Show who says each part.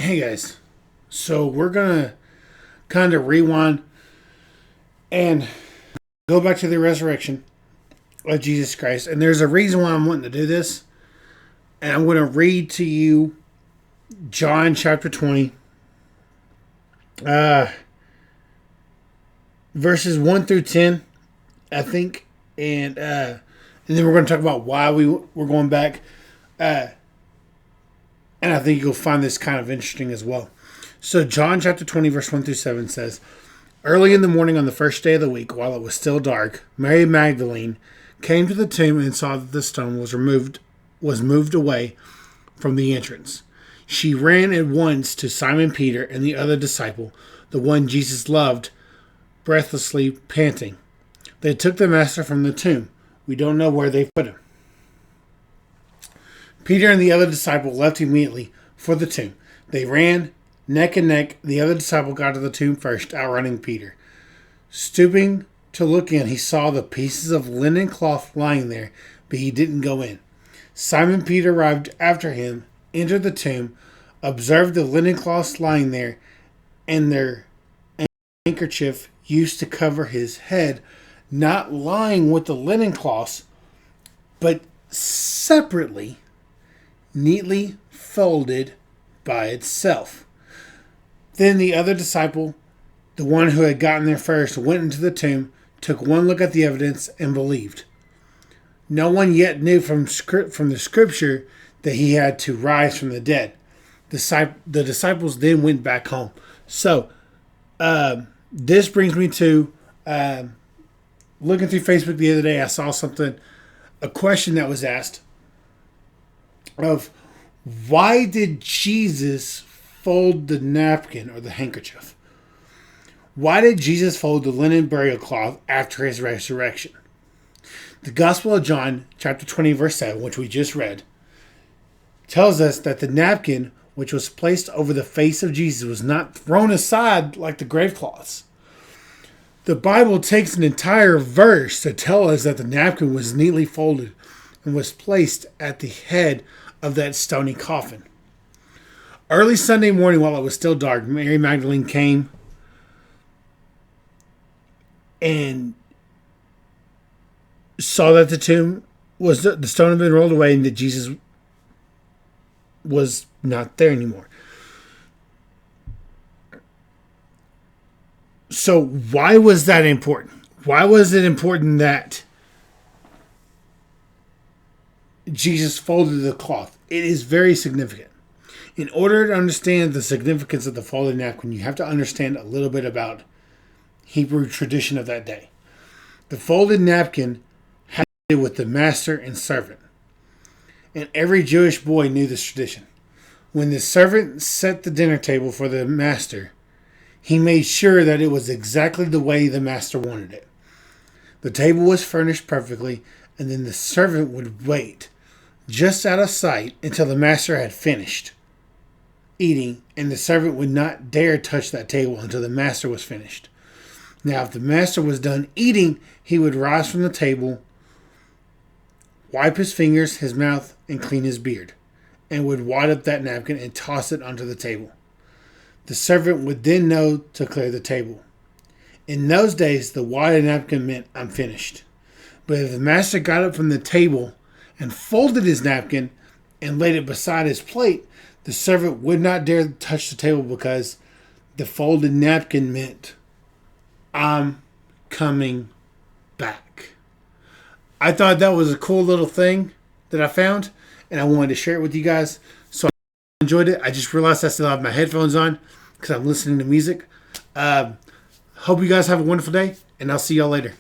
Speaker 1: Hey guys, so we're gonna kind of rewind and go back to the resurrection of Jesus Christ. And there's a reason why I'm wanting to do this. And I'm going to read to you John chapter 20, uh, verses 1 through 10, I think. And then we're going to talk about why we're going back. And I think you'll find this kind of interesting as well. So John chapter 20, verse 1 through 7 says, Early in the morning on the first day of the week, while it was still dark, Mary Magdalene came to the tomb and saw that the stone was moved away from the entrance. She ran at once to Simon Peter and the other disciple, the one Jesus loved, breathlessly panting. They took the master from the tomb. We don't know where they put him. Peter and the other disciple left immediately for the tomb. They ran neck and neck. The other disciple got to the tomb first, outrunning Peter. Stooping to look in, he saw the pieces of linen cloth lying there, but he didn't go in. Simon Peter arrived after him, entered the tomb, observed the linen cloths lying there, and their handkerchief used to cover his head, not lying with the linen cloths, but separately, neatly folded by itself. Then the other disciple, the one who had gotten there first, went into the tomb, took one look at the evidence, and believed. No one yet knew from the scripture that he had to rise from the dead. The disciples then went back home. So, this brings me to looking through Facebook the other day. I saw a question that was asked of why did Jesus fold the napkin or the handkerchief? Why did Jesus fold the linen burial cloth after his resurrection? The Gospel of John, chapter 20, verse 7, which we just read, tells us that the napkin, which was placed over the face of Jesus, was not thrown aside like the grave cloths. The Bible takes an entire verse to tell us that the napkin was neatly folded and was placed at the head of that stony coffin. Early Sunday morning, while it was still dark, Mary Magdalene came and saw that the stone had been rolled away and that Jesus was not there anymore. So why was that important? Why was it important that Jesus folded the cloth? It is very significant. In order to understand the significance of the folded napkin, you have to understand a little bit about Hebrew tradition of that day. The folded napkin had to do with the master and servant. And every Jewish boy knew this tradition. When the servant set the dinner table for the master, he made sure that it was exactly the way the master wanted it. The table was furnished perfectly, and then the servant would wait just out of sight until the master had finished eating, and the servant would not dare touch that table until the master was finished. Now, if the master was done eating, he would rise from the table, wipe his fingers, his mouth, and clean his beard, and would wad up that napkin and toss it onto the table. The servant would then know to clear the table. In those days, the wadded napkin meant, I'm finished. But if the master got up from the table and folded his napkin and laid it beside his plate, the servant would not dare touch the table because the folded napkin meant, I'm coming back. I thought that was a cool little thing that I found, and I wanted to share it with you guys. So I enjoyed it. I just realized I still have my headphones on because I'm listening to music. Hope you guys have a wonderful day, and I'll see y'all later.